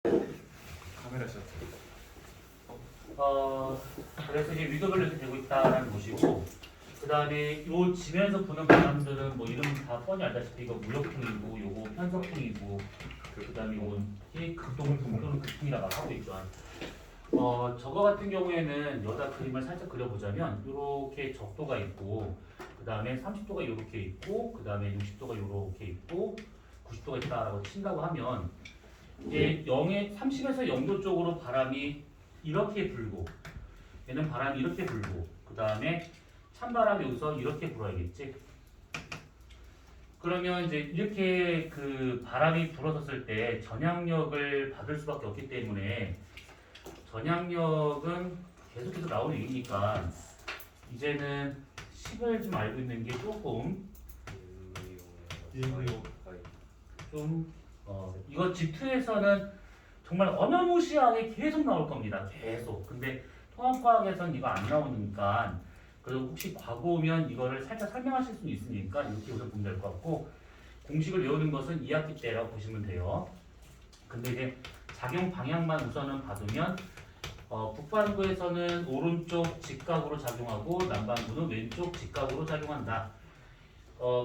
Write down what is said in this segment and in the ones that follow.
카메라 셔터. 그래서 이제 위도별로 이렇게 되고 있다라는 것이고, 그 다음에 요 지면에서 보는 바람들은 뭐 이름 다 뻔히 알다시피 이거 무역풍이고, 요거 편서풍이고, 그 다음에 요건 극동풍 또는 극풍이라고 하고 있죠. 저거 같은 경우에는 여기다 그림을 살짝 그려보자면 이렇게 적도가 있고, 그 다음에 30도가 이렇게 있고, 그 다음에 60도가 이렇게 있고, 90도가 있다라고 친다고 하면 이제 30에서 0도 쪽으로 바람이 이렇게 불고, 얘는 바람이 이렇게 불고, 그 다음에 찬바람이 여기서 이렇게 불어야겠지. 그러면 이제 이렇게 그 바람이 불어섰을 때 전향력을 받을 수밖에 없기 때문에 전향력은 계속해서 나오는 얘기니까 이제는 10을 좀 알고 있는 게 조금 좀 이거 G2에서는 정말 어마무시하게 계속 나올 겁니다. 계속. 근데 통합과학에서는 이거 안 나오니까 그래서 혹시 과거 오면 이거를 살짝 설명하실 수 있으니까 이렇게 우선 보면 될 것 같고, 공식을 외우는 것은 2학기 때라고 보시면 돼요. 근데 이제 작용 방향만 우선은 받으면 북반구에서는 오른쪽 직각으로 작용하고 남반구는 왼쪽 직각으로 작용한다.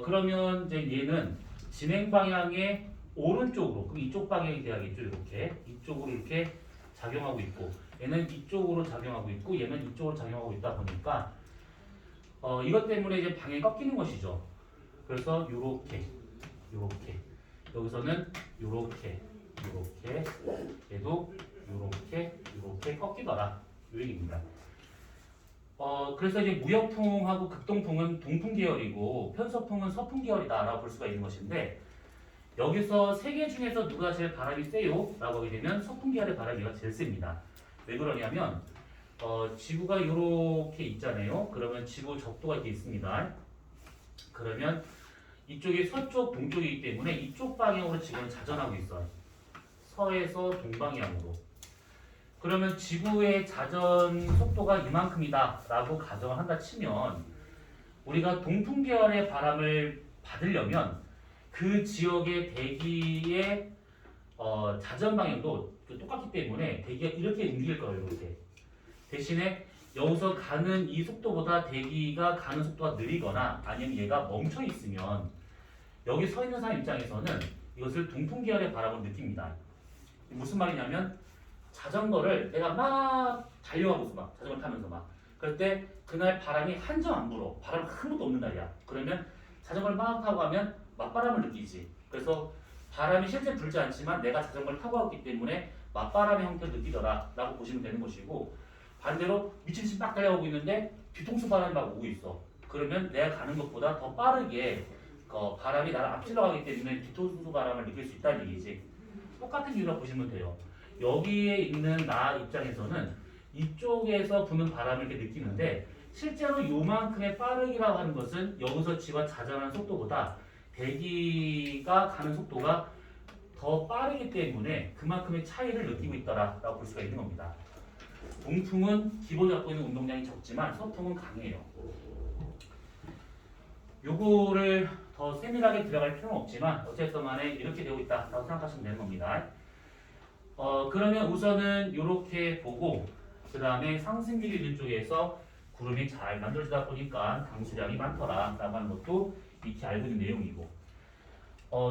그러면 이제 얘는 진행 방향의 오른쪽으로, 그럼 이쪽 방향이 돼야겠죠. 이렇게 이쪽으로 이렇게 작용하고 있고, 얘는 이쪽으로 작용하고 있고, 얘는 이쪽으로 작용하고 있다 보니까 이것 때문에 이제 방향이 꺾이는 것이죠. 그래서 요렇게 여기서는 요렇게 얘도 요렇게 꺾이더라. 요 얘기입니다. 그래서 이제 무역풍하고 극동풍은 동풍 계열이고 편서풍은 서풍 계열이다라고 볼 수가 있는 것인데, 여기서 세 개 중에서 누가 제일 바람이 세요? 라고 하게 되면 서풍 계열의 바람이 얘가 제일 셉니다. 왜 그러냐면 지구가 이렇게 있잖아요. 그러면 지구 적도가 이렇게 있습니다. 그러면 이쪽이 서쪽 동쪽이기 때문에 이쪽 방향으로 지구는 자전하고 있어요. 서에서 동방향으로. 그러면 지구의 자전 속도가 이만큼이다 라고 가정을 한다 치면, 우리가 동풍 계열의 바람을 받으려면 그 지역의 대기의 자전 방향도 똑같기 때문에 대기가 이렇게 움직일 거예요. 이렇게. 대신에 여기서 가는 이 속도보다 대기가 가는 속도가 느리거나 아니면 얘가 멈춰 있으면 여기 서 있는 사람 입장에서는 이것을 동풍 계열의 바람을 느낍니다. 무슨 말이냐면, 자전거를 내가 막 달려가고 있어. 막 자전거 타면서 막 그럴 때 그날 바람이 한 점 안 불어. 바람 한 번도 없는 날이야. 그러면 자전거를 막 타고 가면 맞바람을 느끼지. 그래서 바람이 실제 불지 않지만 내가 자전거를 타고 왔기 때문에 맞바람의 형태를 느끼더라 라고 보시면 되는 것이고, 반대로 미친듯이 막 달려가고 있는데 뒤통수 바람이 막 오고 있어. 그러면 내가 가는 것보다 더 빠르게 바람이 나를 앞질러 가기 때문에 뒤통수 바람을 느낄 수 있다는 얘기지. 똑같은 이유라고 보시면 돼요. 여기에 있는 나 입장에서는 이쪽에서 부는 바람을 이렇게 느끼는데, 실제로 요만큼의 빠르기라고 하는 것은 여기서 지와 자전하는 속도보다 대기가 가는 속도가 더 빠르기 때문에 그만큼의 차이를 느끼고 있다라고 볼 수가 있는 겁니다. 동풍은 기본적으로 갖고 있는 운동량이 적지만 서풍은 강해요. 요거를 더 세밀하게 들어갈 필요는 없지만 어쨌든 간에 이렇게 되고 있다라고 생각하시면 되는 겁니다. 그러면 우선은 이렇게 보고, 그 다음에 상승기류 있는 쪽에서 구름이 잘 만들어지다 보니까 강수량이 많더라 라고 하는 것도 익히 알고 있는 내용이고,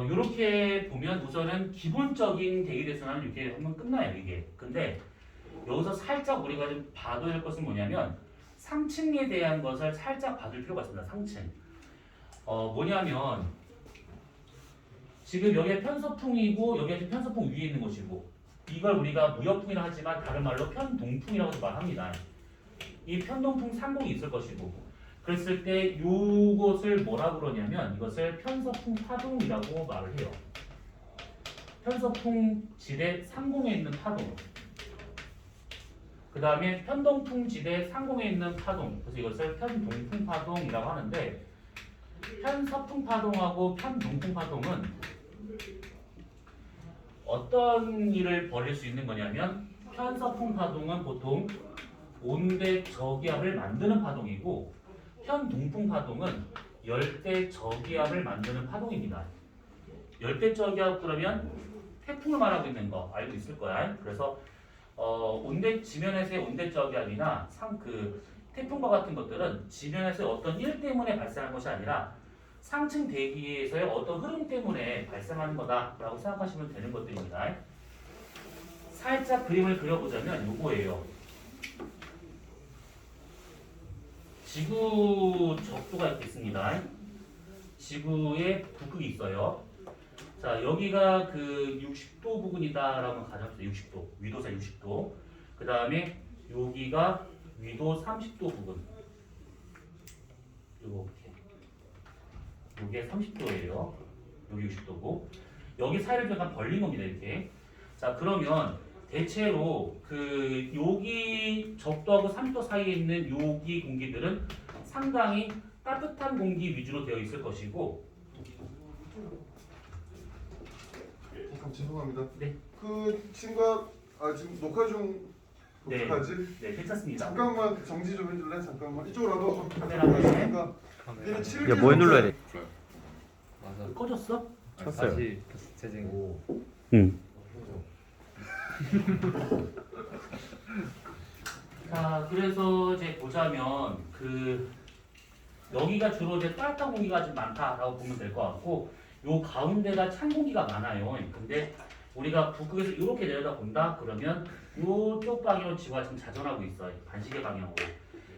이렇게 보면 우선은 기본적인 대기대선은 이렇게 하면 끝나요. 이게. 근데 여기서 살짝 우리가 좀 봐둬야 할 것은 뭐냐면, 상층에 대한 것을 살짝 봐둘 필요가 있습니다. 상층. 뭐냐면 지금 여기에 편서풍이고 여기에 편서풍 위에 있는 것이고, 이걸 우리가 무역풍이라 하지만 다른 말로 편동풍이라고 말합니다. 이 편동풍 상공이 있을 것이고, 그랬을 때 요것을 뭐라 그러냐면 이것을 편서풍 파동이라고 말을 해요. 편서풍 지대 상공에 있는 파동. 그 다음에 편동풍 지대 상공에 있는 파동. 그래서 이것을 편동풍 파동이라고 하는데, 편서풍 파동하고 편동풍 파동은 어떤 일을 벌일 수 있는 거냐면, 편서풍 파동은 보통 온대 저기압을 만드는 파동이고, 편동풍 파동은 열대 저기압을 만드는 파동입니다. 열대 저기압 그러면 태풍을 말하고 있는 거 알고 있을 거야. 그래서 온대 지면에서의 온대저기압이나 태풍과 같은 것들은 지면에서의 어떤 일 때문에 발생한 것이 아니라 상층 대기에서의 어떤 흐름 때문에 발생하는 거다라고 생각하시면 되는 것들입니다. 살짝 그림을 그려보자면 요거예요. 지구 적도가 있겠습니다. 지구에 북극이 있어요. 자, 여기가 그 60도 부근이다라고 가정합시다. 60도, 위도사 60도. 그 다음에 여기가 위도 30도 부근. 이렇게. 여기에 30도예요. 여기 60도고. 여기 사이를 약간 벌린 겁니다. 이렇게. 자, 그러면 대체로 여기 적도하고 30도 사이에 있는 여기 공기들은 상당히 따뜻한 공기 위주로 되어 있을 것이고. 잠깐 죄송합니다. 네. 그 친구가 지금 녹화 중 네. 어떡하지? 네, 괜찮습니다. 잠깐만 정지 좀 해줄래? 잠깐만 이쪽으로 와봐. 카메라 보세요. 얘는 7 야, 뭐 눌러야 돼? 맞아. 꺼졌어? 켰어요. 다시 재생. 응. 자, 그래서 이제 보자면 여기가 주로 이제 따뜻한 공기가 좀 많다라고 보면 될 것 같고, 요 가운데가 찬 공기가 많아요. 근데 우리가 북극에서 이렇게 내려다 본다 그러면 요쪽 방향으로 지구가 지금 자전하고 있어요. 반시계 방향으로.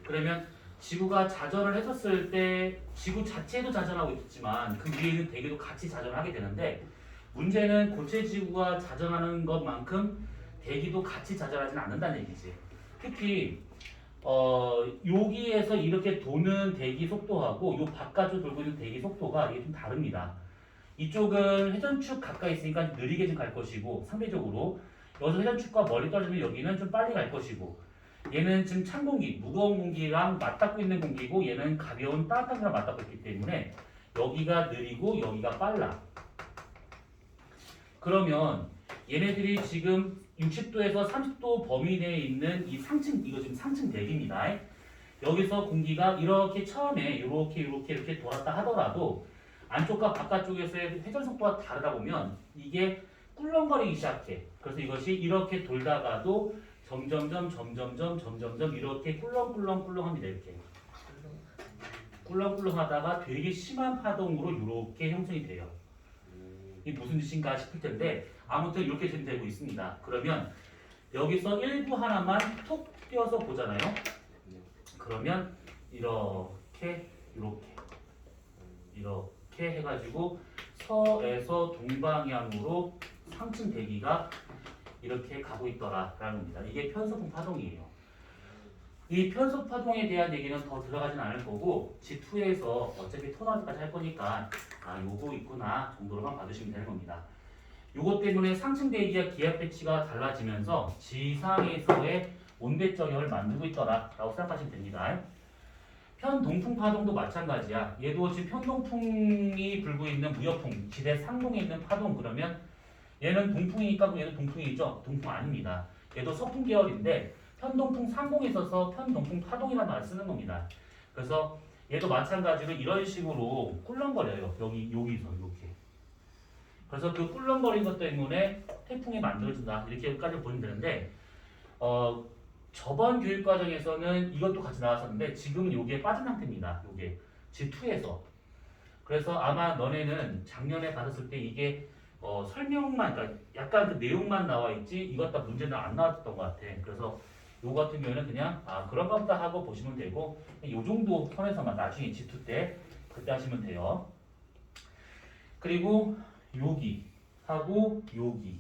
그러면 지구가 자전을 했었을 때 지구 자체도 자전하고 있지만 그 위에 있는 대기도 같이 자전하게 되는데, 문제는 고체 지구가 자전하는 것만큼 대기도 같이 자전하지는 않는다는 얘기지. 특히 여기에서 이렇게 도는 대기 속도하고 요 바깥으로 돌고 있는 대기 속도가 이게 좀 다릅니다. 이쪽은 회전축 가까이 있으니까 느리게 좀 갈 것이고, 상대적으로 여기서 회전축과 멀리 떨어지면 여기는 좀 빨리 갈 것이고, 얘는 지금 찬 공기, 무거운 공기랑 맞닿고 있는 공기고, 얘는 가벼운 따뜻한 공기랑 맞닿고 있기 때문에 여기가 느리고 여기가 빨라. 그러면 얘네들이 지금 60도에서 30도 범위 내에 있는 이 상층, 이거 지금 상층 대기입니다. 여기서 공기가 이렇게 처음에 이렇게 돌았다 하더라도 안쪽과 바깥쪽에서의 회전 속도가 다르다 보면 이게 꿀렁거리기 시작해. 그래서 이것이 이렇게 돌다가도 점점점 이렇게 꿀렁꿀렁합니다. 이렇게 꿀렁꿀렁하다가 되게 심한 파동으로 이렇게 형성이 돼요. 이게 무슨 짓인가 싶을 텐데 아무튼 이렇게 되고 있습니다. 그러면 여기서 일부 하나만 톡 띄어서 보잖아요. 그러면 이렇게 해가지고 서에서 동방향으로 상층 대기가 이렇게 가고 있더라라는 겁니다. 이게 편서풍 파동이에요. 이 편서 파동에 대한 얘기는 더 들어가진 않을 거고 G2에서 어차피 토너까지 할 거니까 요거 있구나 정도로만 봐주시면 되는 겁니다. 요것 때문에 상층 대기와 기압 배치가 달라지면서 지상에서의 온대저격을 만들고 있더라라고 생각하시면 됩니다. 편동풍 파동도 마찬가지야. 얘도 지금 편동풍이 불고 있는 무역풍, 지대 상동에 있는 파동. 그러면 얘는 동풍이니까 얘도 동풍이죠? 동풍 아닙니다. 얘도 서풍 계열인데 편동풍 상공에 있어서 편동풍 파동이라는 말을 쓰는 겁니다. 그래서 얘도 마찬가지로 이런 식으로 꿀렁거려요. 여기서 이렇게. 그래서 그 꿀렁거린 것 때문에 태풍이 만들어진다. 이렇게까지 보면 되는데 저번 교육 과정에서는 이것도 같이 나왔었는데 지금은 여기에 빠진 상태입니다. 요게 G2에서. 그래서 아마 너네는 작년에 받았을 때 이게 설명만, 그러니까 약간 그 내용만 나와 있지 이것 다 문제는 안 나왔던 것 같아. 그래서 요 같은 경우에는 그냥 그런가 보다 하고 보시면 되고, 요 정도 선에서만 나중에 G2 때 그때 하시면 돼요. 그리고 여기 하고 여기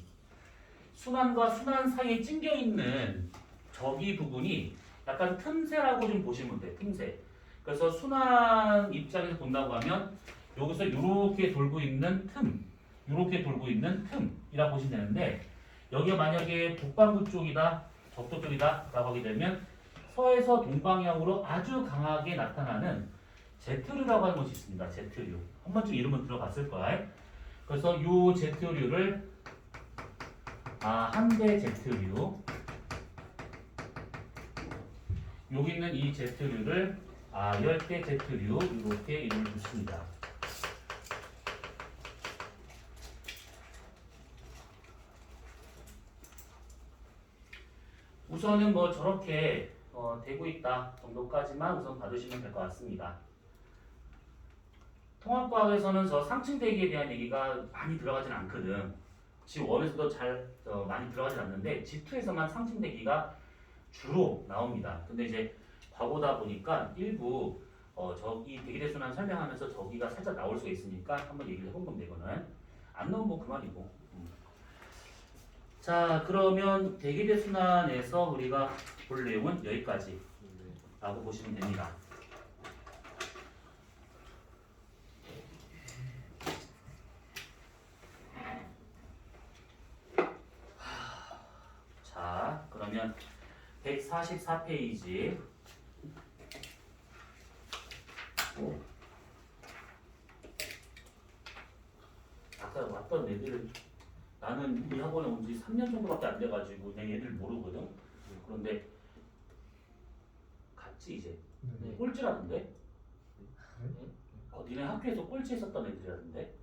순환과 순환 사이에 찡겨 있는 저기 부분이 약간 틈새라고 좀 보시면 돼요. 틈새. 그래서 순환 입장에서 본다고 하면 여기서 이렇게 돌고 있는 틈이라고 보시면 되는데, 여기가 만약에 북반구 쪽이다, 적도 쪽이다라고 하게 되면 서에서 동방향으로 아주 강하게 나타나는 제트류라고 하는 것이 있습니다. 제트류. 한 번쯤 이름은 들어봤을 거야. 그래서 이 제트류를 한대 제트류, 여기 있는 이 제트류를 열대 제트류 이렇게 이름을 붙습니다. 우선은 뭐 저렇게 되고 있다 정도까지만 우선 받으시면 될 것 같습니다. 통합과학에서는 저 상층대기에 대한 얘기가 많이 들어가진 않거든. G1에서도 잘 많이 들어가진 않는데 G2에서만 상층대기가 주로 나옵니다. 근데 이제 과거다 보니까 일부 저기 대기대순환 설명하면서 저기가 살짝 나올 수가 있으니까 한번 얘기를 해본 건데 이거는 안 나오면 뭐 그만이고. 자 그러면 대기대순환에서 우리가 볼 내용은 여기까지 라고 보시면 됩니다. 자 그러면 144페이지 아까 왔던 애들은 나는 이 학원에 온 지 3년 정도밖에 안 돼가지고 그냥 얘들 모르거든. 그런데 갔지 이제 네. 꼴찌라던데? 니네 학교에서 꼴찌 했었던 애들이라던데?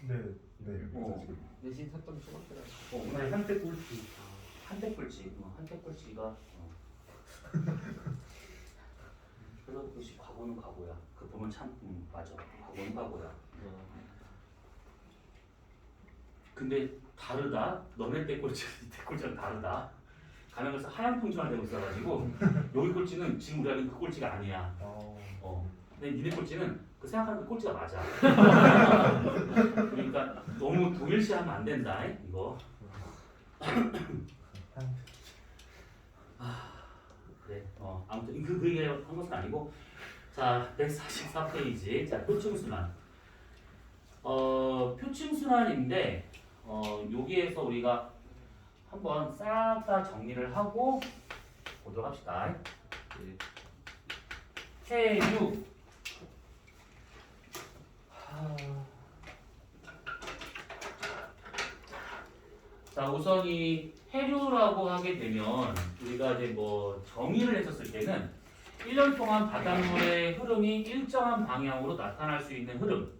네. 내신 사점 초반대라. 오늘 한때 꼴찌 한때 꼴찌 한때 꼴찌가 그래서 그것이 과거는 과거야. 그 보면 참 맞아. 과거는 과거야. 근데 다르다. 너네 때 꼴찌, 이때 꼴찌랑 다르다. 가면서 하얀 통증을 되고 있어가지고 여기 꼴찌는 지금 우리 하는 그 꼴찌가 아니야. 근데 니네 꼴찌는 그 생각하는 그 꼴찌가 맞아. 그러니까 너무 동일시하면 안 된다. 이거. 그래. 아무튼 그 얘기 한 것은 아니고. 자, 144페이지. 자, 표층순환. 표층순환인데 여기에서 우리가 한번 싹 다 정리를 하고 보도록 합시다. 해류. 자, 우선 이 해류라고 하게 되면 우리가 이제 뭐 정의를 했었을 때는 1년 동안 바닷물의 흐름이 일정한 방향으로 나타날 수 있는 흐름.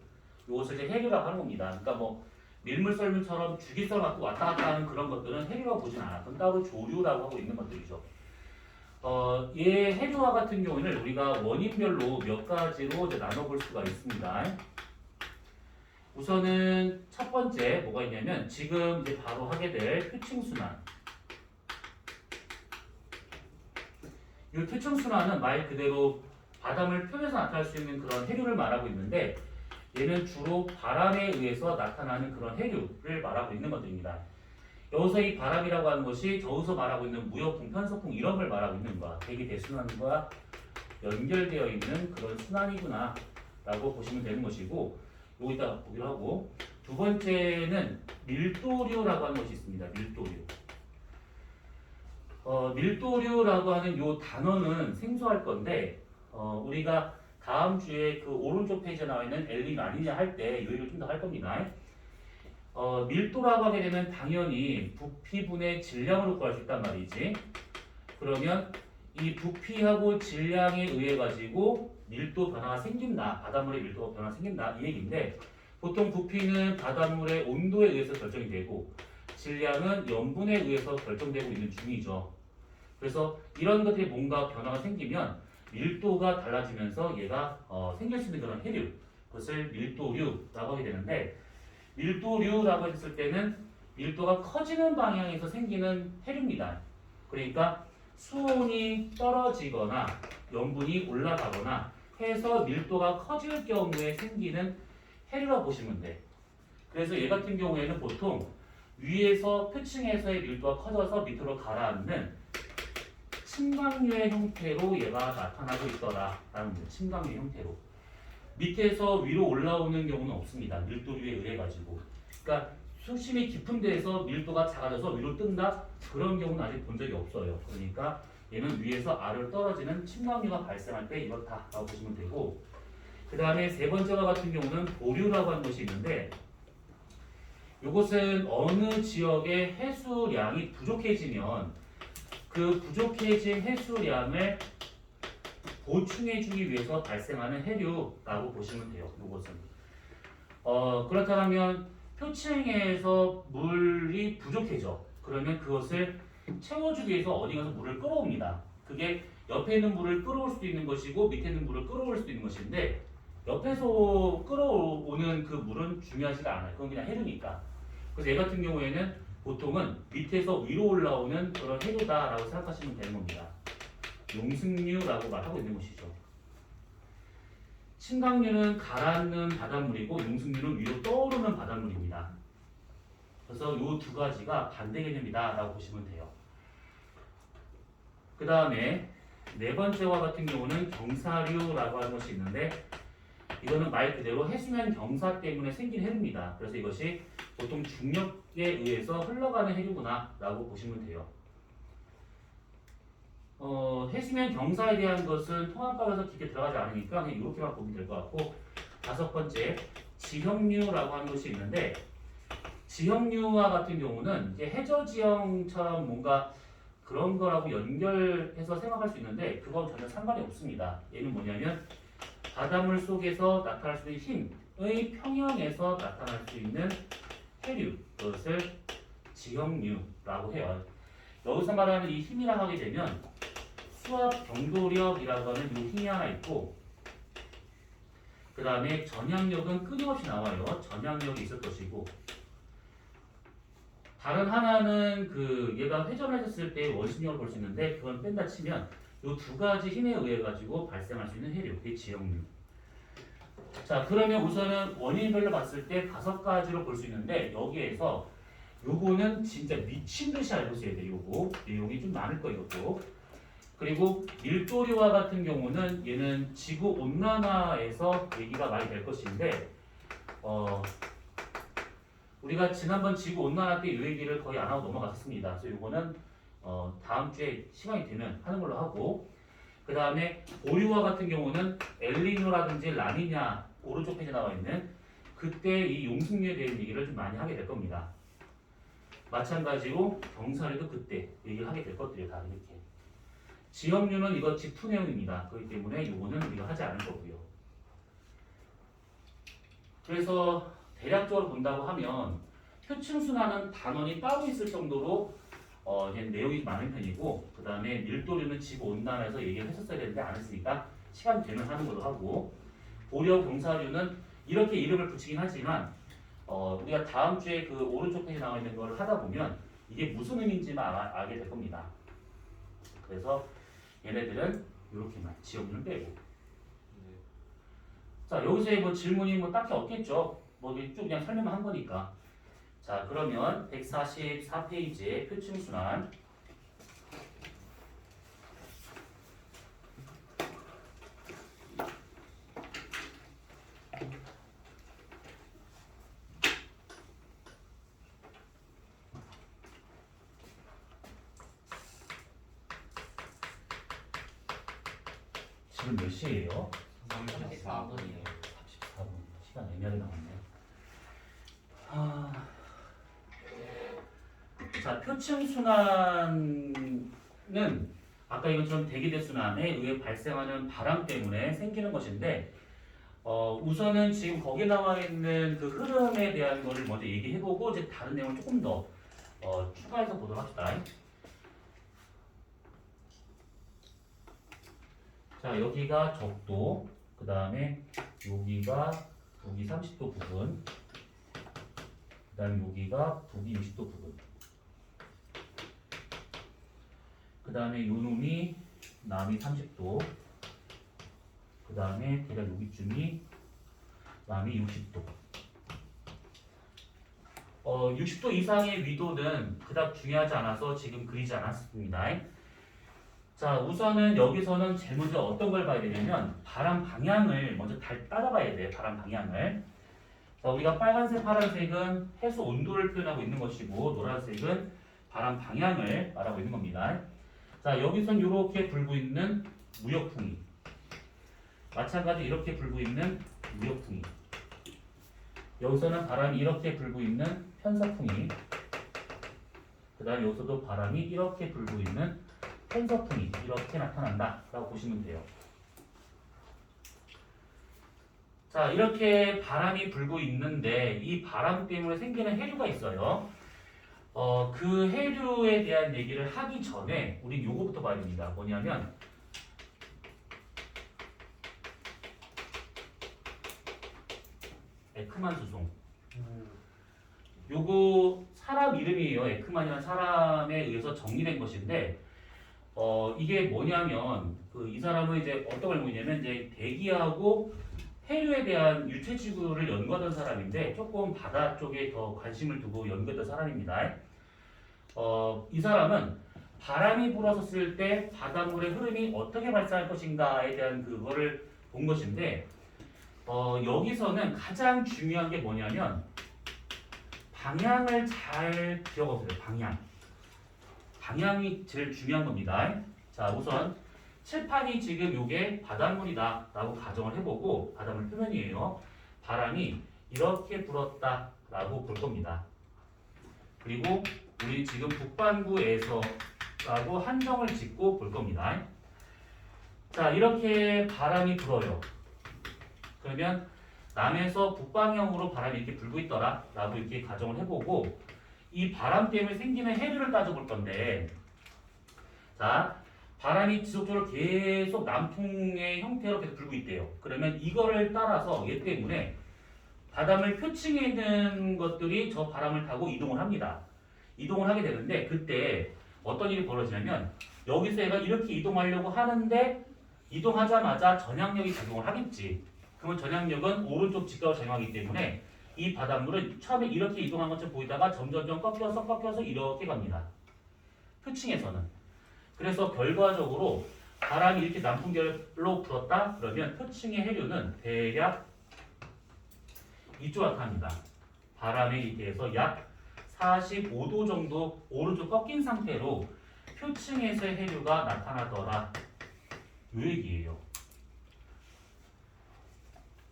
이것을 이제 해류라고 하는 겁니다. 그러니까 뭐 밀물썰물처럼 주기설 갖고 왔다 갔다 하는 그런 것들은 해류라고 보진 않아. 그건 따로 조류라고 하고 있는 것들이죠. 얘 해류와 같은 경우에는 우리가 원인별로 몇 가지로 이제 나눠볼 수가 있습니다. 우선은 첫 번째 뭐가 있냐면 지금 이제 바로 하게 될 표층순환. 이 표층순환은 말 그대로 바닷물 표면에서 나타날 수 있는 그런 해류를 말하고 있는데 얘는 주로 바람에 의해서 나타나는 그런 해류를 말하고 있는 것들입니다. 여기서 이 바람이라고 하는 것이 저기서 말하고 있는 무역풍, 편서풍 이런 걸 말하고 있는 거야. 대기 대순환과 연결되어 있는 그런 순환이구나 라고 보시면 되는 것이고 여기다가 보기로 하고 두 번째는 밀도류라고 하는 것이 있습니다. 밀도류. 밀도류라고 하는 이 단어는 생소할 건데 우리가 다음 주에 그 오른쪽 페이지에 나와 있는 엘리뇨 아니냐 할 때 이 얘기를 좀 더 할 겁니다. 밀도라고 하게 되면 당연히 부피분의 질량으로 구할 수 있단 말이지. 그러면 이 부피하고 질량에 의해 가지고 밀도 변화가 생긴다. 바닷물의 밀도 변화가 생긴다. 이 얘기인데 보통 부피는 바닷물의 온도에 의해서 결정이 되고 질량은 염분에 의해서 결정되고 있는 중이죠. 그래서 이런 것들이 뭔가 변화가 생기면 밀도가 달라지면서 얘가 생길 수 있는 그런 해류, 그것을 밀도류라고 하게 되는데 밀도류라고 했을 때는 밀도가 커지는 방향에서 생기는 해류입니다. 그러니까 수온이 떨어지거나 염분이 올라가거나 해서 밀도가 커질 경우에 생기는 해류라고 보시면 돼. 그래서 얘 같은 경우에는 보통 위에서 표층에서의 밀도가 커져서 밑으로 가라앉는 침강류의 형태로 얘가 나타나고 있더라라는 거예요. 침강류의 형태로. 밑에서 위로 올라오는 경우는 없습니다. 밀도류에 의해 가지고. 그러니까 수심이 깊은 데에서 밀도가 작아져서 위로 뜬다? 그런 경우는 아직 본 적이 없어요. 그러니까 얘는 위에서 아래로 떨어지는 침강류가 발생할 때 이렇다라고 보시면 되고 그 다음에 세 번째와 같은 경우는 보류라고 하는 것이 있는데 이것은 어느 지역의 해수량이 부족해지면 그 부족해진 해수량을 보충해주기 위해서 발생하는 해류라고 보시면 돼요. 이것은 그렇다면 표층에서 물이 부족해져. 그러면 그것을 채워주기 위해서 어디 가서 물을 끌어옵니다. 그게 옆에 있는 물을 끌어올 수도 있는 것이고 밑에 있는 물을 끌어올 수도 있는 것인데 옆에서 끌어오는 그 물은 중요하지가 않아요. 그건 그냥 해류니까. 그래서 얘 같은 경우에는 보통은 밑에서 위로 올라오는 그런 해류다라고 생각하시면 되는 겁니다. 용승류라고 말하고 있는 것이죠. 침강류는 가라앉는 바닷물이고 용승류는 위로 떠오르는 바닷물입니다. 그래서 이 두 가지가 반대 개념이다라고 보시면 돼요. 그 다음에 네 번째와 같은 경우는 경사류라고 하는 것이 있는데 이거는 말 그대로 해수면 경사 때문에 생긴 해류입니다. 그래서 이것이 보통 중력에 의해서 흘러가는 해류구나 라고 보시면 돼요. 해수면 경사에 대한 것은 통합학에서 깊게 들어가지 않으니까 그냥 이렇게만 보면 될 것 같고 다섯 번째 지형류라고 하는 것이 있는데 지형류와 같은 경우는 이제 해저지형처럼 뭔가 그런 거라고 연결해서 생각할 수 있는데 그건 전혀 상관이 없습니다. 얘는 뭐냐면 바닷물 속에서 나타날 수 있는 힘의 평형에서 나타날 수 있는 해류, 그것을 지형류라고 해요. 여기서 말하는 이 힘이라 하게 되면 수압 경도력이라고 하는 이 힘이 하나 있고 그 다음에 전향력은 끊임없이 나와요. 전향력이 있을 것이고 다른 하나는 그 얘가 회전을 했을 때 원심력을 볼 수 있는데 그건 뺀다 치면 이 두 가지 힘에 의해 가지고 발생할 수 있는 해류, 그게 지형류. 자, 그러면 우선은 원인별로 봤을 때 다섯 가지로 볼 수 있는데 여기에서 요거는 진짜 미친 듯이 알고 있어야 돼요. 요거 내용이 좀 많을 거예요. 이것도. 그리고 밀도류와 같은 경우는 얘는 지구 온난화에서 얘기가 많이 될 것인데 우리가 지난번 지구 온난화 때 이 얘기를 거의 안 하고 넘어갔습니다. 그래서 요거는 다음 주에 시간이 되면 하는 걸로 하고 그 다음에 보류와 같은 경우는 엘니뇨라든지 라니냐 오른쪽 페이지에 나와 있는 그때 이 용승류에 대한 얘기를 좀 많이 하게 될 겁니다. 마찬가지로 경사류도 그때 얘기를 하게 될 것들이에요. 다 이렇게. 지형류는 이거 직투 내용입니다. 그렇기 때문에 요거는 우리가 하지 않을 거고요. 그래서 대략적으로 본다고 하면 표층순환은 단원이 따로 있을 정도로 내용이 많은 편이고 그 다음에 밀도류는 지구 온난화에서 얘기를 했었어야 되는데 안 했으니까 시간 되면 하는 걸로 하고 보려 경사류는 이렇게 이름을 붙이긴 하지만 우리가 다음 주에 그 오른쪽 페이지에 나와 있는 걸 하다 보면 이게 무슨 의미인지만 알게 될 겁니다. 그래서 얘네들은 이렇게만 지역문을 빼고 자 여기서 뭐 질문이 뭐 딱히 없겠죠. 뭐 쭉 그냥 설명만 한 거니까. 자 그러면 144페이지의 표층순환 지금 몇 시예요? 34분이에요. 34분. 시간 애매하게 남았네. 자, 표층순환은 아까 이것처럼 대기대순환에 의해 발생하는 바람 때문에 생기는 것인데 우선은 지금 거기에 나와 있는 그 흐름에 대한 거를 먼저 얘기해보고 이제 다른 내용을 조금 더 추가해서 보도록 합시다. 자, 여기가 적도, 그 다음에 여기가 북위 30도 부분, 그 다음에 여기가 북위 60도 부분, 그 다음에 요놈이 남이 30도, 그 다음에 대략 여기쯤이 남이 60도. 60도 이상의 위도는 그닥 중요하지 않아서 지금 그리지 않았습니다. 자, 우선은 여기서는 제일 먼저 어떤 걸 봐야 되냐면 바람 방향을 먼저 따라봐야 돼요. 바람 방향을. 자, 우리가 빨간색, 파란색은 해수 온도를 표현하고 있는 것이고 노란색은 바람 방향을 말하고 있는 겁니다. 자, 여기선 이렇게 불고 있는 무역풍이, 마찬가지 이렇게 불고 있는 무역풍이, 여기서는 바람이 이렇게 불고 있는 편서풍이, 그 다음에 여기서도 바람이 이렇게 불고 있는 편서풍이 이렇게 나타난다 라고 보시면 돼요. 자, 이렇게 바람이 불고 있는데 이 바람 때문에 생기는 해류가 있어요. 그 해류에 대한 얘기를 하기 전에 우리 요거부터 봐야 됩니다. 뭐냐면 에크만 수송. 요거 사람 이름이에요. 에크만이라는 사람에 의해서 정리된 것인데 이게 뭐냐면 이 사람은 이제 어떤 걸 알고 있냐면 이제 대기하고 해류에 대한 유체지구를 연구하던 사람인데 조금 바다 쪽에 더 관심을 두고 연구했던 사람입니다. 이 사람은 바람이 불어섰을 때 바닷물의 흐름이 어떻게 발생할 것인가에 대한 그거를 본 것인데 여기서는 가장 중요한 게 뭐냐면 방향을 잘 기억하세요. 방향이 제일 중요한 겁니다. 자, 우선 칠판이 지금 요게 바닷물이다 라고 가정을 해보고 바닷물 표면이에요. 바람이 이렇게 불었다 라고 볼 겁니다. 그리고 우리 지금 북반구에서 라고 한정을 짓고 볼 겁니다. 자, 이렇게 바람이 불어요. 그러면 남에서 북방향으로 바람이 이렇게 불고 있더라 라고 이렇게 가정을 해보고 이 바람 때문에 생기는 해류를 따져볼 건데, 자, 바람이 지속적으로 계속 남풍의 형태로 계속 불고 있대요. 그러면 이거를 따라서 얘 때문에 바닷물 표층에 있는 것들이 저 바람을 타고 이동을 합니다. 이동을 하게 되는데 그때 어떤 일이 벌어지냐면 여기서 얘가 이렇게 이동하려고 하는데 이동하자마자 전향력이 작용을 하겠지. 그러면 전향력은 오른쪽 직각을 작용하기 때문에 이 바닷물은 처음에 이렇게 이동한 것처럼 보이다가 점점점 꺾여서 이렇게 갑니다. 표층에서는. 그래서 결과적으로 바람이 이렇게 남풍결로 불었다 그러면 표층의 해류는 대략 이쪽 나타납니다. 바람에 의해서 약 45도 정도 오른쪽 꺾인 상태로 표층에서의 해류가 나타나더라. 요 얘기예요.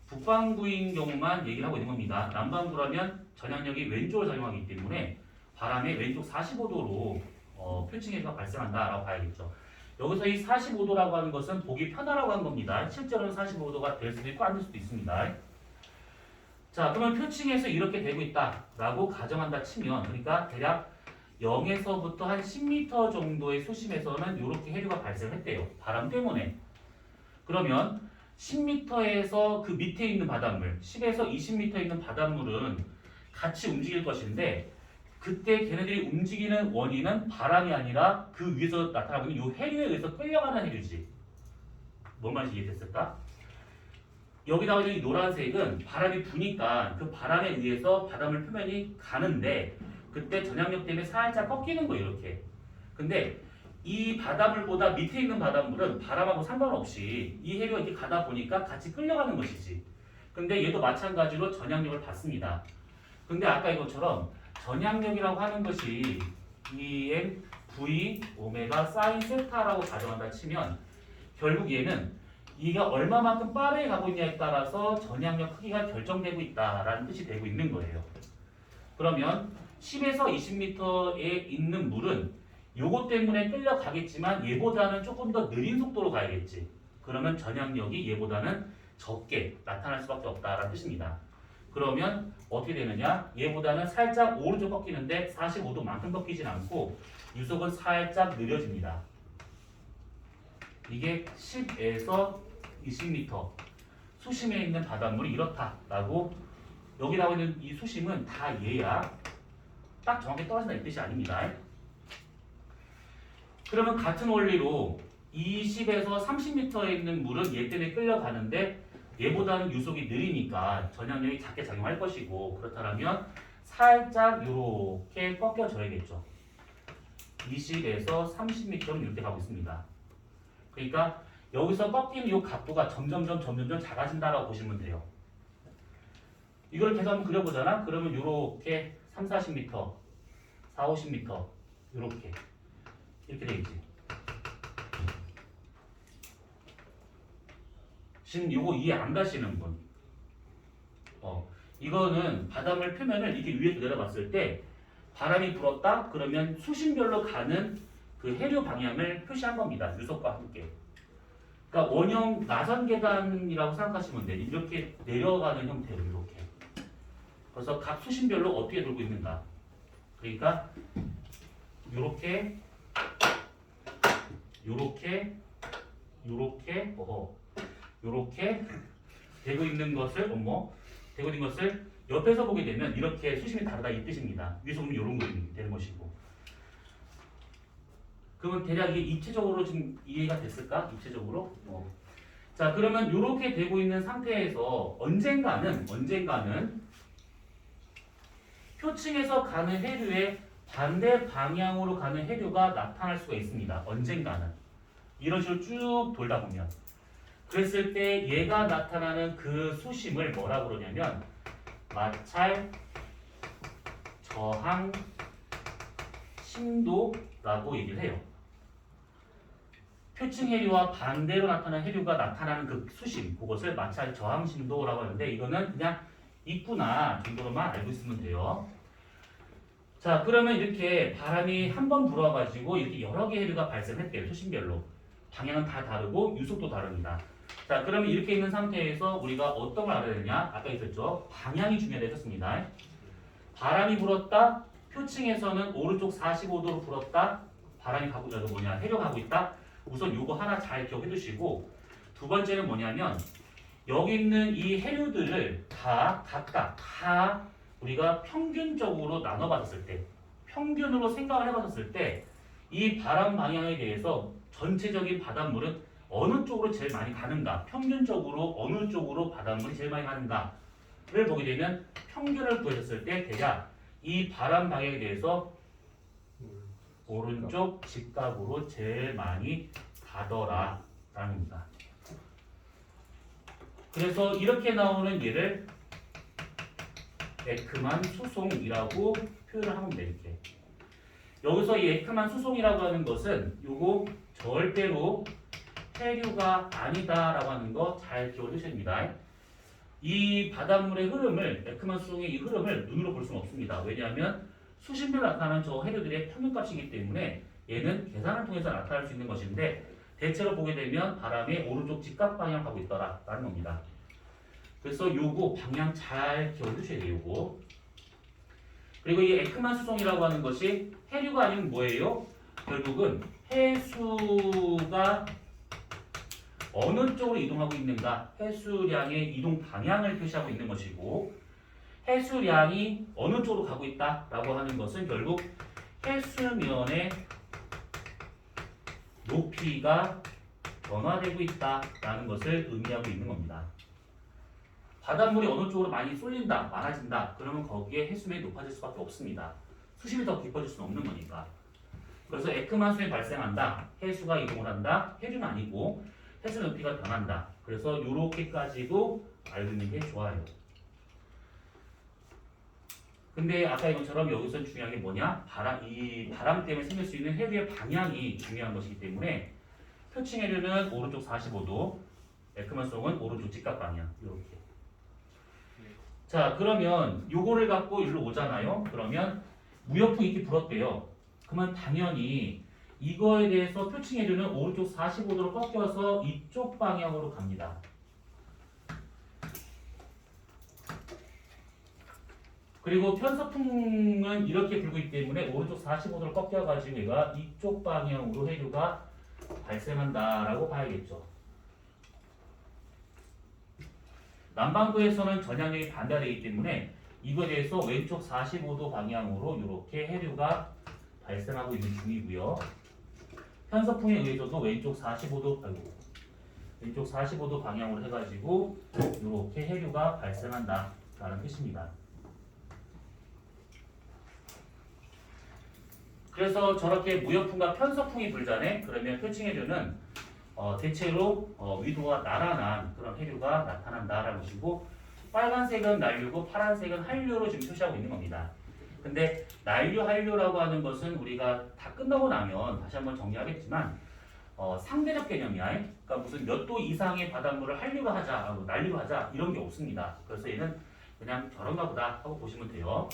북반구인 경우만 얘기를 하고 있는 겁니다. 남반구라면 전향력이 왼쪽으로 작용하기 때문에 바람의 왼쪽 45도로 표층 해류가 발생한다라고 봐야겠죠. 여기서 이 45도라고 하는 것은 보기 편하라고 하는 겁니다. 실제로는 45도가 될 수도 있고 안 될 수도 있습니다. 자, 그러면 표층에서 이렇게 되고 있다라고 가정한다 치면, 그러니까 대략 0에서부터 한 10m 정도의 수심에서는 이렇게 해류가 발생했대요. 바람 때문에. 그러면 10m에서 그 밑에 있는 바닷물, 10에서 20m 있는 바닷물은 같이 움직일 것인데 그때 걔네들이 움직이는 원인은 바람이 아니라 그 위에서 나타나고 있는 이 해류에 의해서 끌려가는 해류지. 뭔 말인지 이해됐을까? 여기 나와 있는 이 노란색은 바람이 부니까 그 바람에 의해서 바닷물 표면이 가는데 그때 전향력 때문에 살짝 꺾이는 거예요. 이렇게. 근데 이 바닷물보다 밑에 있는 바닷물은 바람하고 상관없이 이 해류가 이렇게 가다 보니까 같이 끌려가는 것이지. 근데 얘도 마찬가지로 전향력을 받습니다. 근데 아까 이것처럼 전향력이라고 하는 것이 EM, V, 오메가, 사인, 세타라고 가정한다 치면 결국 얘는 이가 얼마만큼 빠르게 가고 있냐에 따라서 전향력 크기가 결정되고 있다라는 뜻이 되고 있는 거예요. 그러면 10에서 20m에 있는 물은 요거 때문에 끌려가겠지만 얘보다는 조금 더 느린 속도로 가야겠지. 그러면 전향력이 얘보다는 적게 나타날 수밖에 없다라는 뜻입니다. 그러면 어떻게 되느냐? 얘보다는 살짝 오른쪽 꺾이는데 45도만큼 꺾이진 않고 유속은 살짝 느려집니다. 이게 10에서 20m 수심에 있는 바닷물이 이렇다라고 여기 나와 있는 이 수심은 다 얘야. 딱 정확히 떨어진다 이 뜻이 아닙니다. 그러면 같은 원리로 20에서 30m에 있는 물은 얘 때문에 끌려가는데 얘보다는 유속이 느리니까 전향력이 작게 작용할 것이고 그렇다면 살짝 이렇게 꺾여져야겠죠. 20에서 30m 이렇게 가고 있습니다. 그러니까 여기서 꺾이는 이 각도가 점점점 작아진다라고 보시면 돼요. 이걸 계속 한번 그려보잖아? 그러면 이렇게 3, 40m, 4, 50m 이렇게 되겠지. 지금 이거 이해 안 가시는 분? 이거는 바닷물 표면을 이게 위에서 내려봤을 때 바람이 불었다? 그러면 수심별로 가는 그 해류 방향을 표시한 겁니다. 유속과 함께. 그러니까 원형 나선 계단이라고 생각하시면 돼요. 이렇게 내려가는 형태로 이렇게. 그래서 각 수심별로 어떻게 돌고 있는가. 그러니까 요렇게 되고 있는 것을 되고 있는 것을 옆에서 보게 되면 이렇게 수심이 다르다 이 뜻입니다. 위에서 보면 이런 그림이 되는 것이고. 그러면 대략 이게 입체적으로 지금 이해가 됐을까? 입체적으로? 자, 그러면 이렇게 되고 있는 상태에서 언젠가는 표층에서 가는 해류의 반대 방향으로 가는 해류가 나타날 수가 있습니다. 언젠가는. 이런 식으로 쭉 돌다 보면. 그랬을 때 얘가 나타나는 그 수심을 뭐라고 그러냐면 마찰 저항 심도라고 얘기를 해요. 표층 해류와 반대로 나타나는 해류가 나타나는 그 수심, 그것을 마찰 저항 심도라고 하는데 이거는 그냥 있구나 정도로만 알고 있으면 돼요. 자, 그러면 이렇게 바람이 한 번 불어가지고 이렇게 여러 개의 해류가 발생했대요. 수심별로. 방향은 다 다르고 유속도 다릅니다. 자, 그러면 이렇게 있는 상태에서 우리가 어떤 걸 알아야 되냐? 아까 있었죠? 방향이 중요하겠습니다. 바람이 불었다. 표층에서는 오른쪽 45도로 불었다. 바람이 가고 해류가 가고 있다. 우선 요거 하나 잘 기억해 두시고 두 번째는 뭐냐면 여기 있는 이 해류들을 각각 우리가 평균적으로 나눠봤을 때 평균으로 생각을 해봤을 때 이 바람 방향에 대해서 전체적인 바닷물은 어느 쪽으로 제일 많이 가는가 평균적으로 어느 쪽으로 바닷물이 제일 많이 가는가를 보게 되면 평균을 구해줬을 때 대략 이 바람 방향에 대해서 오른쪽 직각으로 제일 많이 가더라 라는 겁니다. 그래서 이렇게 나오는 얘를 에크만 수송이라고 표현을 하면 돼. 이렇게 여기서 이 에크만 수송이라고 하는 것은 요거 절대로 해류가 아니다라고 하는 거 잘 기억해 주셔야 됩니다. 이 바닷물의 흐름을 에크만 수송의 이 흐름을 눈으로 볼 수는 없습니다. 왜냐하면 수심별로 나타나는 저 해류들의 평균값이기 때문에 얘는 계산을 통해서 나타날 수 있는 것인데 대체로 보게 되면 바람의 오른쪽 직각 방향을 가고 있더라라는 겁니다. 그래서 요거 방향 잘 기억해 주셔야 돼요. 요거. 그리고 이 에크만 수송이라고 하는 것이 해류가 아니면 뭐예요? 결국은 해수가 어느 쪽으로 이동하고 있는가 해수량의 이동 방향을 표시하고 있는 것이고 해수량이 어느 쪽으로 가고 있다라고 하는 것은 결국 해수면의 높이가 변화되고 있다라는 것을 의미하고 있는 겁니다. 바닷물이 어느 쪽으로 많이 쏠린다, 많아진다. 그러면 거기에 해수면이 높아질 수밖에 없습니다. 수심이 더 깊어질 수는 없는 거니까. 그래서 에크만 수에 발생한다. 해수가 이동을 한다. 해류는 아니고 해수 높이가 변한다. 그래서 이렇게까지도 알고 있는 게 좋아요. 근데 아까 이것처럼 여기서 중요한 게 뭐냐? 이 바람 때문에 생길 수 있는 해류의 방향이 중요한 것이기 때문에 표층 해류는 오른쪽 45도, 에크만 수송은 오른쪽 직각 방향. 이렇게. 자, 그러면 요거를 갖고 일로 오잖아요. 그러면 무역풍이 이렇게 불었대요. 그러면 당연히 이거에 대해서 표층 해류는 오른쪽 45도로 꺾여서 이쪽 방향으로 갑니다. 그리고 편서풍은 이렇게 불고 있기 때문에 오른쪽 45도를 꺾여가지고 얘가 이쪽 방향으로 해류가 발생한다라고 봐야겠죠. 남반구에서는 전향력이 반대되기 때문에 이거에 대해서 왼쪽 45도 방향으로 이렇게 해류가 발생하고 있는 중이고요. 편서풍에 의해서도 왼쪽 45도 방향으로 해가지고 이렇게 해류가 발생한다라는 뜻입니다. 그래서 저렇게 무역풍과 편서풍이 불잖아요. 그러면 표층 해류는 대체로 위도가 나란한 그런 해류가 나타난다라는 것이고 빨간색은 난류고 파란색은 한류로 지금 표시하고 있는 겁니다. 근데 난류, 한류라고 하는 것은 우리가 다 끝나고 나면 다시 한번 정리하겠지만 상대적 개념이야. 그러니까 무슨 몇 도 이상의 바닷물을 한류로 하자, 난류로 하자 이런 게 없습니다. 그래서 얘는 그냥 저런가 보다 하고 보시면 돼요.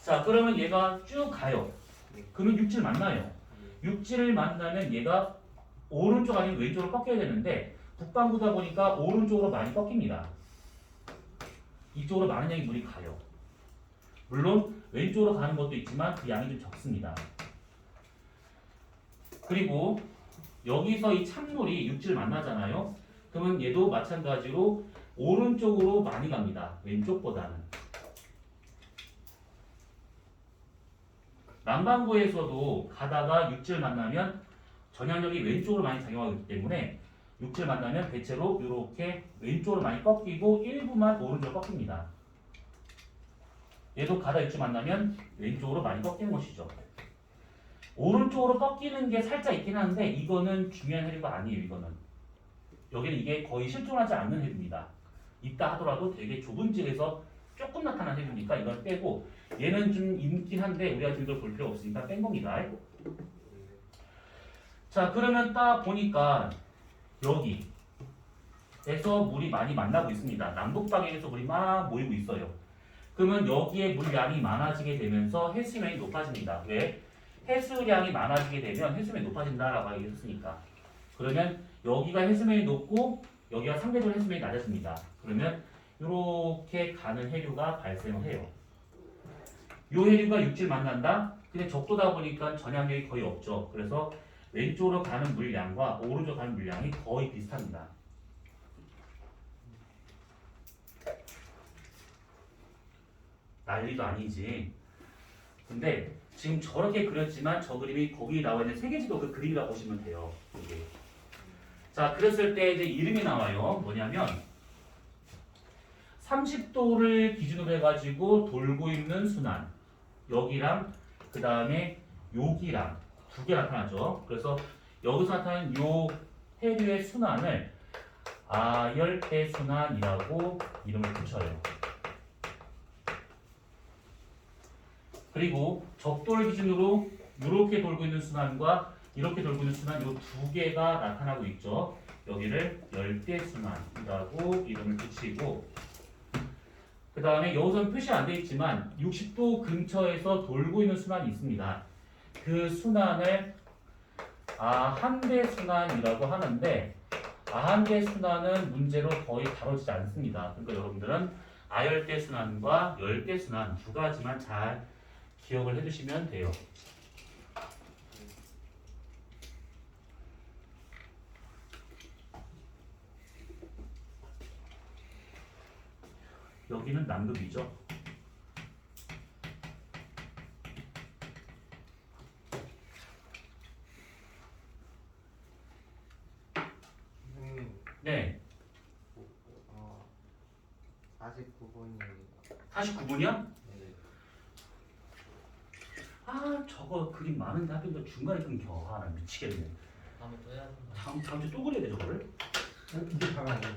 자, 그러면 얘가 쭉 가요. 그러면 육지를 만나요. 육지를 만나면 얘가 오른쪽 아니면 왼쪽으로 꺾여야 되는데 북반구다 보니까 오른쪽으로 많이 꺾입니다. 이쪽으로 많은 양의 물이 가요. 물론 왼쪽으로 가는 것도 있지만 그 양이 좀 적습니다. 그리고 여기서 이 찬물이 육지를 만나잖아요. 그러면 얘도 마찬가지로 오른쪽으로 많이 갑니다. 왼쪽보다는. 남반구에서도 가다가 육지를 만나면 전향력이 왼쪽으로 많이 작용하기 때문에 육지를 만나면 대체로 이렇게 왼쪽으로 많이 꺾이고 일부만 오른쪽으로 꺾입니다. 얘도 가다 육지 만나면 왼쪽으로 많이 꺾이는 것이죠. 오른쪽으로 꺾이는 게 살짝 있긴 한데 이거는 중요한 해류가 아니에요. 이거는 여기는 이게 거의 실존하지 않는 해류입니다. 있다 하더라도 되게 좁은 지역에서 조금 나타나는 해류니까 이걸 빼고 얘는 좀 있긴 한데 우리가 지금 이걸 볼 필요 없으니까 뺀 겁니다. 자 그러면 딱 보니까 여기에서 물이 많이 만나고 있습니다. 남북방향에서 물이 막 모이고 있어요. 그러면 여기에 물량이 많아지게 되면서 해수면이 높아집니다. 왜? 해수량이 많아지게 되면 해수면이 높아진다라고 얘기했으니까. 그러면 여기가 해수면이 높고 여기가 상대적으로 해수면이 낮아집니다. 그러면 이렇게 가는 해류가 발생을 해요. 이 해류가 육지를 만난다? 근데 적도다 보니까 전향력이 거의 없죠. 그래서 왼쪽으로 가는 물량과 오른쪽으로 가는 물량이 거의 비슷합니다. 난리도 아니지. 근데 지금 저렇게 그렸지만 저 그림이 거기 나와 있는 세계지도 그 그림이라고 보시면 돼요. 이게. 자, 그랬을 때 이제 이름이 나와요. 뭐냐면 30도를 기준으로 해가지고 돌고 있는 순환. 여기랑 그 다음에 여기랑 두 개 나타나죠. 그래서 여기서 나타나는 요 해류의 순환을 아열대 순환이라고 이름을 붙여요. 그리고 적도를 기준으로 이렇게 돌고 있는 순환과 이렇게 돌고 있는 순환 이 두 개가 나타나고 있죠. 여기를 열대순환이라고 이름을 붙이고 그 다음에 여기서는 표시 안 되어 있지만 60도 근처에서 돌고 있는 순환이 있습니다. 그 순환을 아한대순환이라고 하는데 아한대순환은 문제로 거의 다뤄지지 않습니다. 그러니까 여러분들은 아열대순환과 열대순환 두 가지만 잘 기억을 해두시면 돼요. 여기는 남극이죠. 네. 49번입니다. 49분이야? 아 저거 그림 많은데 하필 또 중간에 끊겨. 아 나 미치겠네. 다음에 또 해야 된다. 다음 주에 또 그려야 돼 저거를? 이게 다가 아니에요?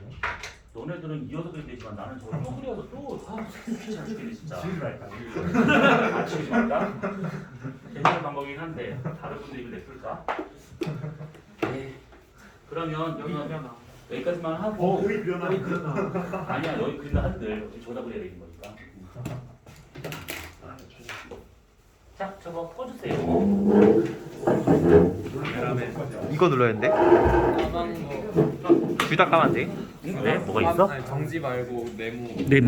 너네들은 이어서 그리면 되지만 나는 저걸 또 그려서 또 귀찮아 죽겠네 진짜. 지금 할까? 아 지금 말까? 괜찮은 방법이긴 한데 다른 분들이 이걸 냅둘까? 네. 그러면 여기는 여기까지만 하고 여기 그려놔. 아니야 여기 그린다 한들 저기다 그려야 되는 거니까. 자 저거 꺼주세요. 이거 눌러야 되는데? 까만 거. 둘 다 까면 안 돼? 네? 뭐가 있어? 아니 정지 말고 네모. 네모.